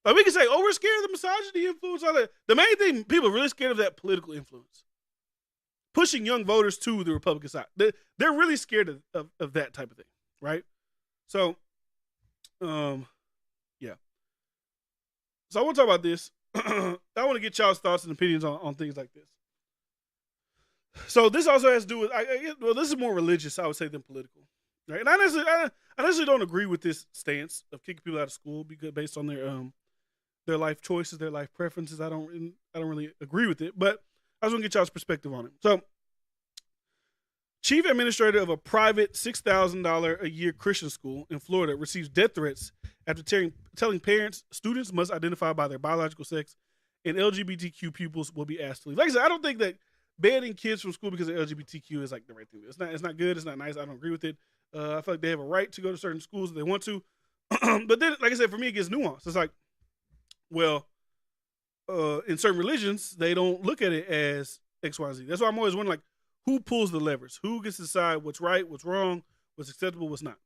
S1: Like we can say, we're scared of the misogyny influence. All that. The main thing, people are really scared of that political influence. Pushing young voters to the Republican side. They're really scared of that type of thing, right? So, yeah. So I want to talk about this. I want to get y'all's thoughts and opinions on things like this. So this also has to do with, this is more religious, I would say, than political, right? And I honestly don't agree with this stance of kicking people out of school because based on their life choices, their life preferences. I don't really agree with it, but I just want to get y'all's perspective on it. So, chief administrator of a private $6,000 a year Christian school in Florida receives death threats after telling parents students must identify by their biological sex and LGBTQ pupils will be asked to leave. Like I said, I don't think that banning kids from school because of LGBTQ is like the right thing. It's not good. It's not nice. I don't agree with it. I feel like they have a right to go to certain schools if they want to. But then, like I said, for me, it gets nuanced. It's like, well, in certain religions, they don't look at it as X, Y, Z. That's why I'm always wondering, like, who pulls the levers? Who gets to decide what's right, what's wrong, what's acceptable, what's not?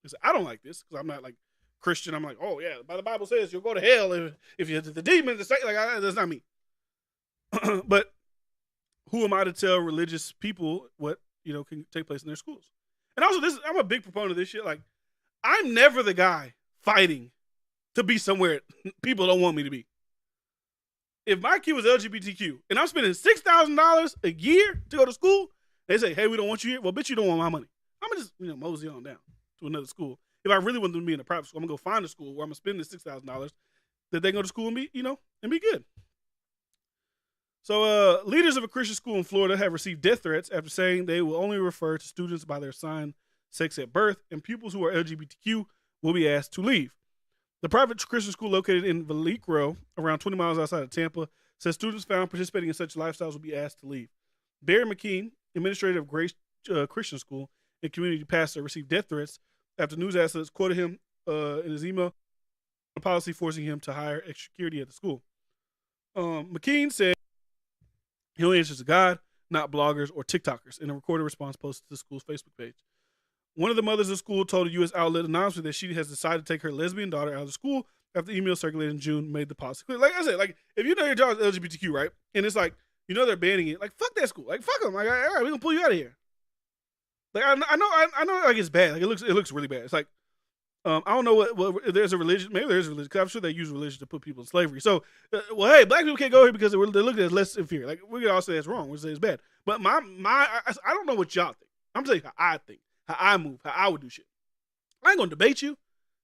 S1: Because I don't like this because I'm not like Christian. I'm like, oh yeah, the Bible says you'll go to hell if you're the demons. That's not me. But who am I to tell religious people what can take place in their schools? And also, I'm a big proponent of this shit. Like, I'm never the guy fighting to be somewhere people don't want me to be. If my kid was LGBTQ and I'm spending $6,000 a year to go to school, they say, hey, we don't want you here. Well, bitch, you don't want my money. I'm going to just, mosey on down to another school. If I really want them to be in a private school, I'm going to go find a school where I'm going to spend this $6,000 that they go to school and be, and be good. So leaders of a Christian school in Florida have received death threats after saying they will only refer to students by their assigned sex at birth, and pupils who are LGBTQ will be asked to leave. The private Christian school located in Vallecro, around 20 miles outside of Tampa, says students found participating in such lifestyles will be asked to leave. Barry McKean, administrator of Grace Christian School and community pastor, received death threats after news outlets quoted him in his email a policy forcing him to hire extra security at the school. McKean said he only answers to God, not bloggers or TikTokers, in a recorded response posted to the school's Facebook page. One of the mothers of the school told a U.S. outlet announcer that she has decided to take her lesbian daughter out of the school after the email circulated in June made the policy clear. Like I said, like if you know your job is LGBTQ, right, and it's like they're banning it, like fuck that school, like fuck them, like all right, we're gonna pull you out of here. Like I know, like it's bad, like it looks really bad. It's like I don't know what if there's a religion, maybe there is a religion, because I'm sure they use religion to put people in slavery. So, well, hey, black people can't go here because they're looked at as less inferior. Like we could all say that's wrong, we say it's bad, but I don't know what y'all think. I'm telling you how I think. How I move, how I would do shit. I ain't gonna debate you.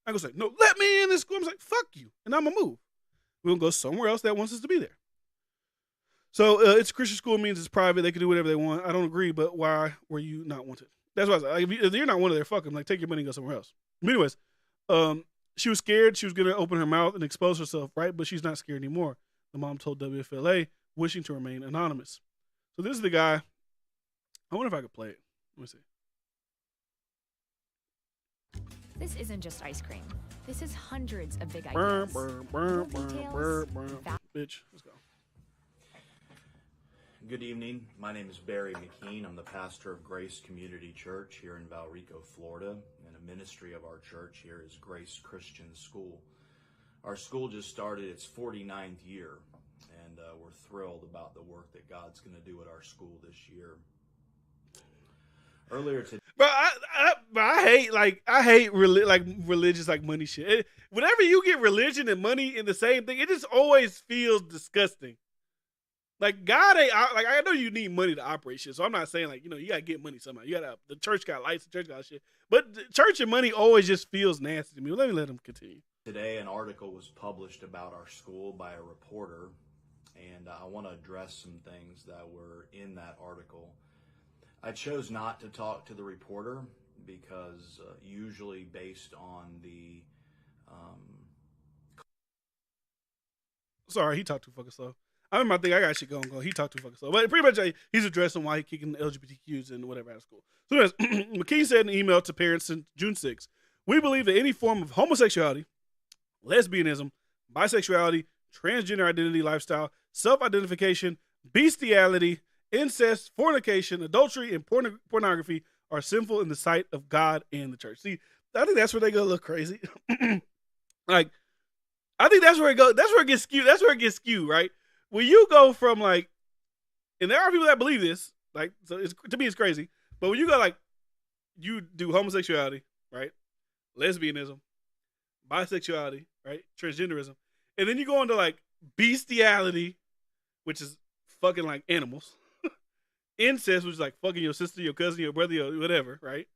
S1: I'm gonna say, no, let me in this school. I'm like, fuck you. And I'm gonna move. We're gonna go somewhere else that wants us to be there. So it's a Christian school, means it's private. They can do whatever they want. I don't agree, but why were you not wanted? That's why I was like, if you're not wanted there, fuck them. Like, take your money and go somewhere else. But anyways, she was scared. She was gonna open her mouth and expose herself, right? But she's not scared anymore. The mom told WFLA, wishing to remain anonymous. So this is the guy. I wonder if I could play it. Let me see.
S3: This isn't just ice cream. This is hundreds of big ideas.
S1: Bitch, let's go.
S4: Good evening. My name is Barry McKean. I'm the pastor of Grace Community Church here in Valrico, Florida, and a ministry of our church here is Grace Christian School. Our school just started its 49th year, and we're thrilled about the work that God's going to do at our school this year. Earlier today,
S1: I hate religious money shit. Whenever you get religion and money in the same thing, it just always feels disgusting. Like God ain't like I know you need money to operate shit, so I'm not saying you gotta get money somehow. The church got lights, the church got shit, but the church and money always just feels nasty to me. Let me let him continue.
S4: Today, an article was published about our school by a reporter, and I want to address some things that were in that article. I chose not to talk to the reporter because usually based on the
S1: Sorry, he talked too fucking slow. I remember I think I got shit going. He talked too fucking slow. But pretty much he's addressing why he's kicking the LGBTQs and whatever out of school. So anyways, McKean said in an email to parents since June 6th, we believe that any form of homosexuality, lesbianism, bisexuality, transgender identity lifestyle, self-identification, bestiality, incest, fornication, adultery, and pornography are sinful in the sight of God and the church. See, I think that's where they go look crazy. I think that's where it goes. That's where it gets skewed. That's where it gets skewed, right? When you go from and there are people that believe this, so to me it's crazy. But when you go you do homosexuality, right? Lesbianism, bisexuality, right? Transgenderism, and then you go into bestiality, which is fucking animals. Incest, which is fucking your sister, your cousin, your brother, or whatever, right?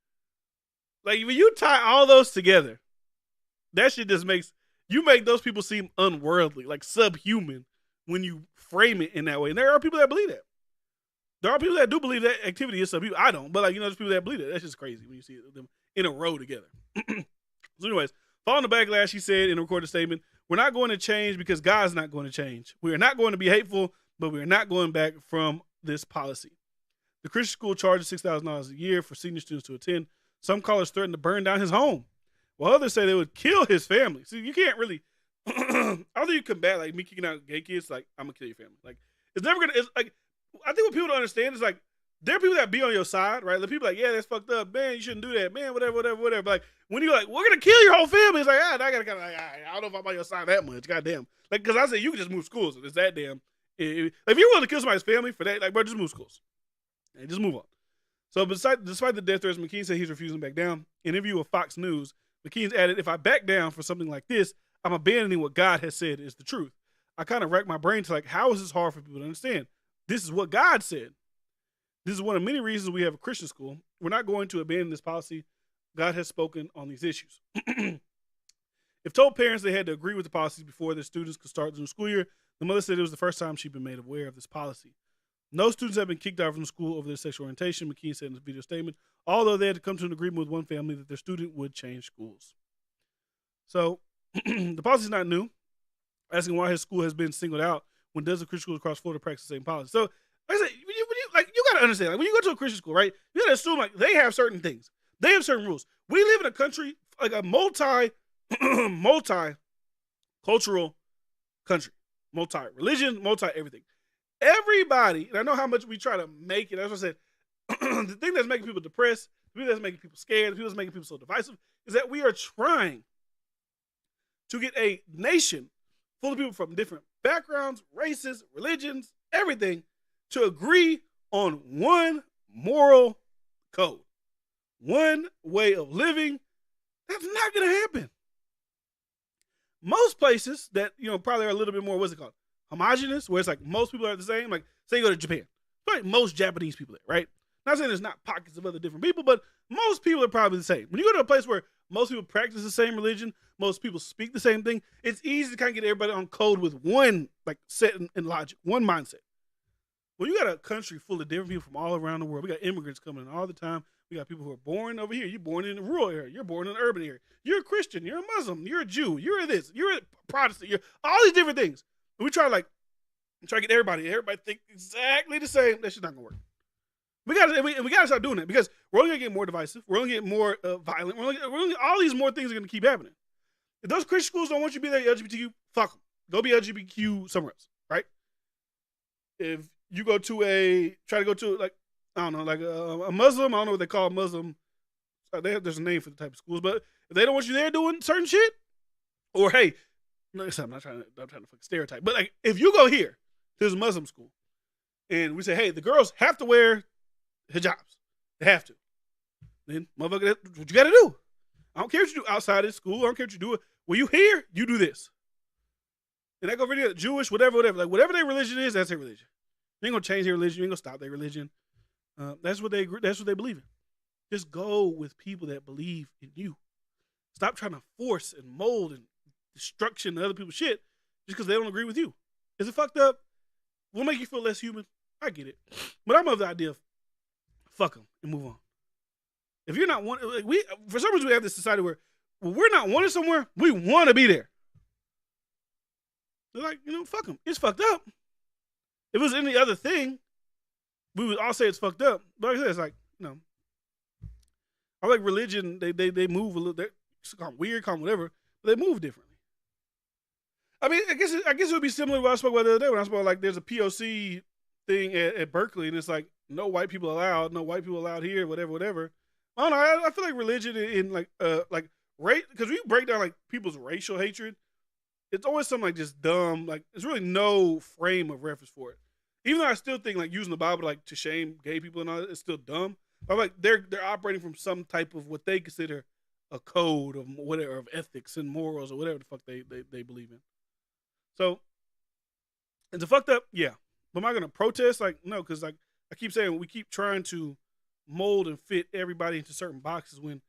S1: When you tie all those together, that shit just make those people seem unworldly, subhuman, when you frame it in that way. And there are people that believe that. There are people that do believe that activity is subhuman. I don't, but there's people that believe that. That's just crazy when you see them in a row together. So anyways, following the backlash, he said in a recorded statement, we're not going to change because God's not going to change. We are not going to be hateful, but we are not going back from this policy. The Christian school charges $6,000 a year for senior students to attend. Some callers threatened to burn down his home, while others say they would kill his family. See, you can't really, I don't think you combat me kicking out gay kids. I'm gonna kill your family. It's never gonna. It's I think what people don't understand is there are people that be on your side, right? The people yeah, that's fucked up, man. You shouldn't do that, man. Whatever. But when you're we're gonna kill your whole family, it's I gotta I don't know if I'm on your side that much. Goddamn. Because I said you can just move schools. It's that damn. If you're willing to kill somebody's family for that, bro, just move schools. And just move on. So despite the death threats, McKean said he's refusing to back down. In an interview with Fox News, McKean's added, if I back down for something like this, I'm abandoning what God has said is the truth. I kind of racked my brain to how is this hard for people to understand? This is what God said. This is one of many reasons we have a Christian school. We're not going to abandon this policy. God has spoken on these issues. If told parents they had to agree with the policies before their students could start the new school year, the mother said it was the first time she'd been made aware of this policy. No students have been kicked out from school over their sexual orientation, McKean said in his video statement, although they had to come to an agreement with one family that their student would change schools. So the policy is not new. Asking why his school has been singled out when dozens of Christian schools across Florida practice the same policy. So, like I said, you got to understand, when you go to a Christian school, right, you got to assume they have certain things. They have certain rules. We live in a country, a multi-cultural country. Multi-religion, multi-everything. Everybody, and I know how much we try to make it, as I said, the thing that's making people depressed, the thing that's making people scared, the thing that's making people so divisive, is that we are trying to get a nation full of people from different backgrounds, races, religions, everything, to agree on one moral code, one way of living. That's not going to happen. Most places that, probably are a little bit more, what's it called? Homogenous, where it's most people are the same. Say you go to Japan. Most Japanese people there, right? Not saying there's not pockets of other different people, but most people are probably the same. When you go to a place where most people practice the same religion, most people speak the same thing, it's easy to kind of get everybody on code with one set and logic, one mindset. Well, you got a country full of different people from all around the world. We got immigrants coming in all the time. We got people who are born over here. You're born in a rural area. You're born in an urban area. You're a Christian. You're a Muslim. You're a Jew. You're a this. You're a Protestant. You're all these different things. And we try to get everybody think exactly the same. That's just not gonna work. We gotta start doing that because we're only gonna get more divisive. We're only gonna get more violent. All these more things are gonna keep happening. If those Christian schools don't want you to be there, LGBTQ, fuck them. Go be LGBTQ somewhere else, right? If you go to try to go to like, I don't know, like a Muslim. I don't know what they call a Muslim. There's a name for the type of schools, but if they don't want you there doing certain shit, or hey, no, I'm not trying to fucking stereotype, but like if you go here to this Muslim school, and we say, hey, the girls have to wear hijabs, they have to. Then, motherfucker, that's what you got to do. I don't care what you do outside of school. I don't care what you do. When you here, you do this. And I go over there, Jewish, whatever. Like whatever their religion is, that's their religion. You ain't gonna change their religion. You ain't gonna stop their religion. That's what they believe in. Just go with people that believe in you. Stop trying to force and mold and destruction to other people's shit just because they don't agree with you. Is it fucked up? Will make you feel less human? I get it. But I'm of the idea of fuck them and move on. If you're not wanted, like for some reason we have this society where when we're not wanted somewhere, we want to be there. They're like, fuck them. It's fucked up. If it was any other thing, we would all say it's fucked up. But like I said, it's like, I like religion. They move a little. They're call them weird, call them whatever. But they move differently. I mean, I guess it would be similar to what I spoke about the other day when I spoke about, like, there's a POC thing at Berkeley, and it's like no white people allowed here, whatever. I don't know. I feel like religion in like race, because we break down like people's racial hatred. It's always something like just dumb. Like there's really no frame of reference for it. Even though I still think like using the Bible like to shame gay people and all that is still dumb. But like they're operating from some type of what they consider a code of whatever, of ethics and morals or whatever the fuck they believe in. So is it fucked up? Yeah. But am I gonna protest? Like no, because like I keep saying we keep trying to mold and fit everybody into certain boxes when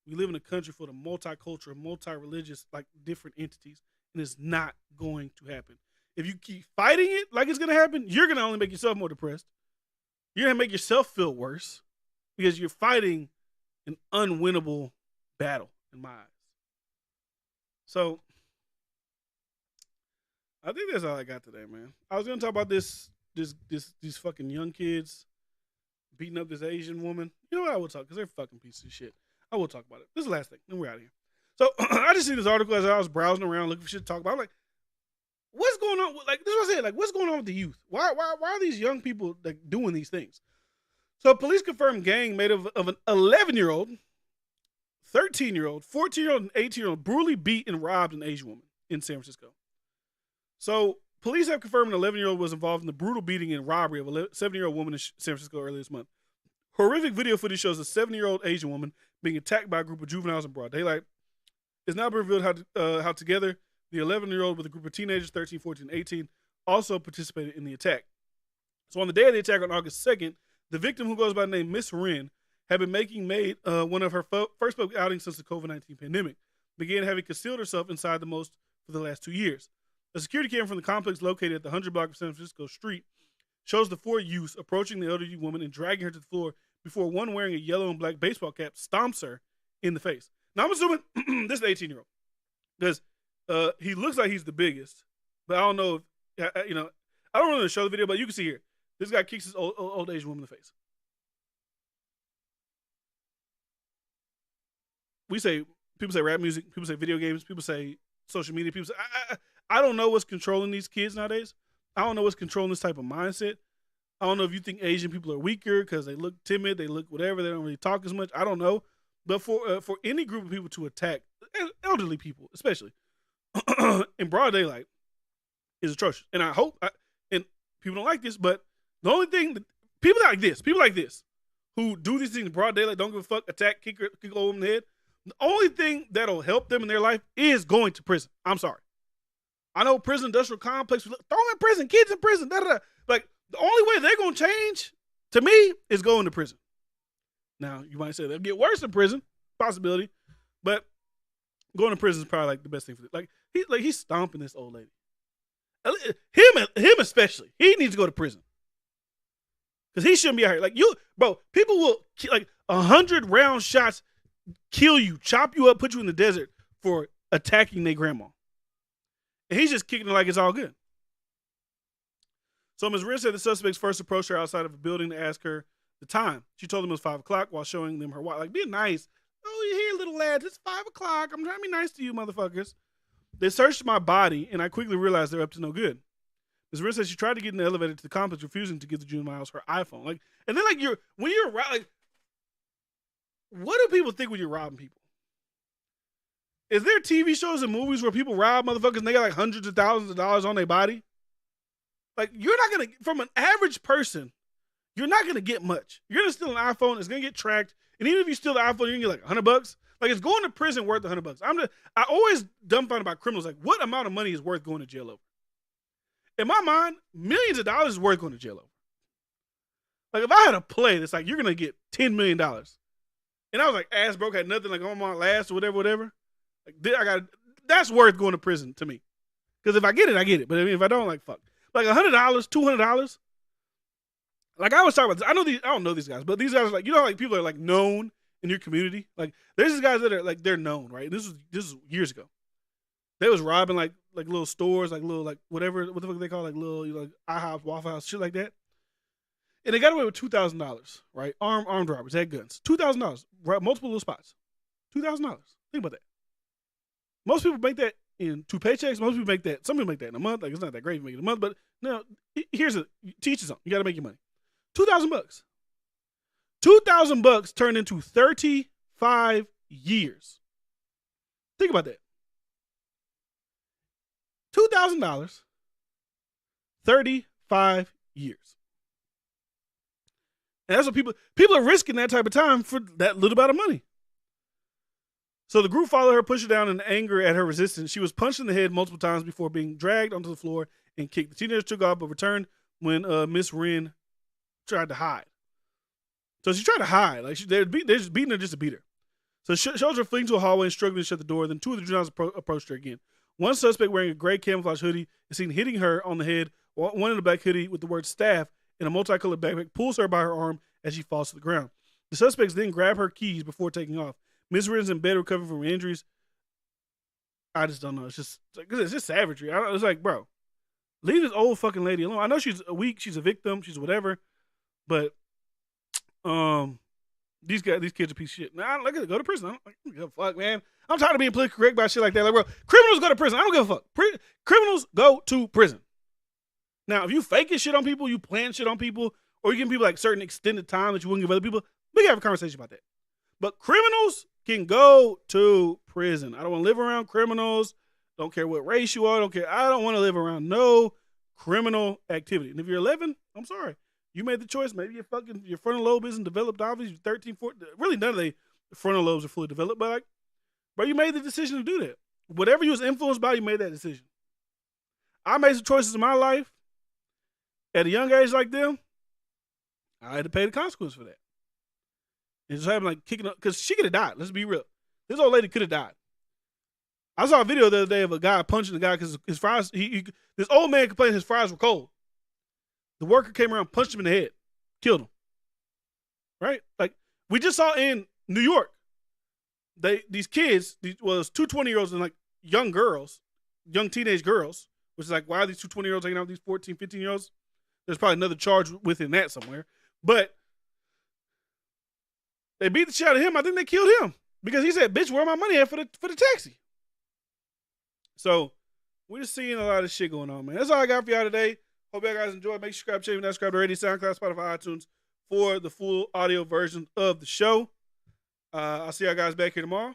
S1: we live in a country full of multicultural, multi-religious, like different entities, and it's not going to happen. If you keep fighting it like it's going to happen, you're going to only make yourself more depressed. You're going to make yourself feel worse because you're fighting an unwinnable battle in my eyes. So I think that's all I got today, man. I was going to talk about these fucking young kids beating up this Asian woman. You know what? I will talk because they're fucking pieces of shit. I will talk about it. This is the last thing. Then we're out of here. So I just seen this article as I was browsing around looking for shit to talk about. I'm like, what's going on? Like, this is what I said. Like, what's going on with the youth? Why are these young people like doing these things? So police confirmed gang made of an 11-year-old, 13-year-old, 14-year-old, and 18-year-old brutally beat and robbed an Asian woman in San Francisco. So police have confirmed an 11-year-old was involved in the brutal beating and robbery of a 7-year-old woman in San Francisco earlier this month. Horrific video footage shows a 7-year-old Asian woman being attacked by a group of juveniles in broad daylight. It's now been revealed how together the 11-year-old with a group of teenagers, 13, 14, 18, also participated in the attack. So on the day of the attack on August 2nd, the victim, who goes by the name Miss Rin, had been making one of her first public outings since the COVID-19 pandemic, began having concealed herself inside the most for the last 2 years. A security camera from the complex located at the 100 block of San Francisco Street shows the four youths approaching the elderly woman and dragging her to the floor before one wearing a yellow and black baseball cap stomps her in the face. Now, I'm assuming this is an 18-year-old because he looks like he's the biggest, but I don't know if, I don't really show the video, but you can see here. This guy kicks this old Asian woman in the face. People say rap music, people say video games, people say social media, people say, I don't know what's controlling these kids nowadays. I don't know what's controlling this type of mindset. I don't know if you think Asian people are weaker because they look timid, they look whatever, they don't really talk as much. I don't know. But for any group of people to attack, elderly people especially, in broad daylight is atrocious. And I hope, and people don't like this, but the only thing, people like this, who do these things in broad daylight, don't give a fuck, attack, kick a woman in the head, the only thing that'll help them in their life is going to prison. I'm sorry. I know prison industrial complex, throw them in prison, kids in prison, da-da-da. Like, the only way they're going to change, to me, is going to prison. Now, you might say they'll get worse in prison, possibility, but going to prison is probably like the best thing for them. He's stomping this old lady. Him especially. He needs to go to prison. Because he shouldn't be out here. Like, people will, like, 100 round shots kill you, chop you up, put you in the desert for attacking their grandma. And he's just kicking it like it's all good. So Ms. Rin said the suspects first approached her outside of a building to ask her the time. She told them it was 5 o'clock while showing them her watch. Like, be nice. Oh, you here, little lads. It's 5 o'clock. I'm trying to be nice to you, motherfuckers. They searched my body, and I quickly realized they're up to no good. Ms. Ren said she tried to get in the elevator to the complex, refusing to give the juveniles her iPhone. Like, and then like when you're like, what do people think when you're robbing people? Is there TV shows and movies where people rob motherfuckers and they got like hundreds of thousands of dollars on their body? Like, you're not gonna, from an average person, you're not gonna get much. You're gonna steal an iPhone, it's gonna get tracked, and even if you steal the iPhone, you're gonna get like $100. Like, it's going to prison worth $100. I always dumbfounded about criminals. Like, what amount of money is worth going to jail over? In my mind, millions of dollars is worth going to jail over. Like, if I had a play that's like, you're gonna get $10 million, and I was like ass broke, had nothing, like on my last or whatever. Like, that's worth going to prison to me. Because if I get it, I get it. But I mean, if I don't, like, fuck. Like $100, $200. Like, I was talking about this. I don't know these guys, but these guys are like, you know, like people are like known in your community. Like, there's these guys that are like, they're known, right? This was years ago. They was robbing like little stores, like little, like whatever, what the fuck they call, like little, like IHOP, Waffle House, shit like that. And they got away with $2,000, right? Armed robbers, they had guns. $2,000, right? Multiple little spots. $2,000. Think about that. Most people make that in 2 paychecks. Most people make that. Some people make that in a month. Like, it's not that great if you make it in a month, but no. Teach you something. You got to make your money. $2,000. $2,000 turned into 35 years. Think about that. $2,000, 35 years. And that's what people are risking that type of time for that little amount of money. So the group followed her, pushed her down in anger at her resistance. She was punched in the head multiple times before being dragged onto the floor and kicked. The teenagers took off, but returned when Miss Wren tried to hide. So she tried to hide. Like, they're just beating her just to beat her. So shows her fleeing to a hallway and struggling to shut the door. Then 2 of the juveniles approached her again. One suspect wearing a gray camouflage hoodie is seen hitting her on the head. One in a black hoodie with the word staff in a multicolored backpack pulls her by her arm as she falls to the ground. The suspects then grab her keys before taking off. Ms. Wren's in bed recovering from injuries. I just don't know. It's just savagery. It's like, bro, leave this old fucking lady alone. I know she's weak. She's a victim. She's whatever. But these kids are a piece of shit. Nah, look at it. Go to prison. I don't give a fuck, man. I'm tired of being politically correct about shit like that. Like, bro, criminals go to prison. I don't give a fuck. Criminals go to prison. Now, if you faking shit on people, you plan shit on people, or you give people like certain extended time that you wouldn't give other people, we can have a conversation about that. But criminals can go to prison. I don't want to live around criminals. Don't care what race you are. Don't care. I don't want to live around no criminal activity. And if you're 11, I'm sorry. You made the choice. Maybe your frontal lobe isn't developed. Obviously, you're 13, 14. Really, none of the frontal lobes are fully developed. But, like, bro, you made the decision to do that. Whatever you was influenced by, you made that decision. I made some choices in my life at a young age like them. I had to pay the consequence for that. It just happened like kicking up, because she could have died. Let's be real. This old lady could have died. I saw a video the other day of a guy punching the guy because his fries, this old man complained his fries were cold. The worker came around, punched him in the head, killed him. Right? Like, we just saw in New York, these kids, was 2 20-year-olds and like young girls, young teenage girls, which is like, why are these 2 20-year-olds hanging out with these 14, 15-year-olds? There's probably another charge within that somewhere. But they beat the shit out of him. I think they killed him because he said, bitch, where my money at for the taxi? So we're just seeing a lot of shit going on, man. That's all I got for y'all today. Hope y'all guys enjoyed. Make sure you subscribe, not subscribe already. SoundCloud, Spotify, iTunes for the full audio version of the show. I'll see y'all guys back here tomorrow.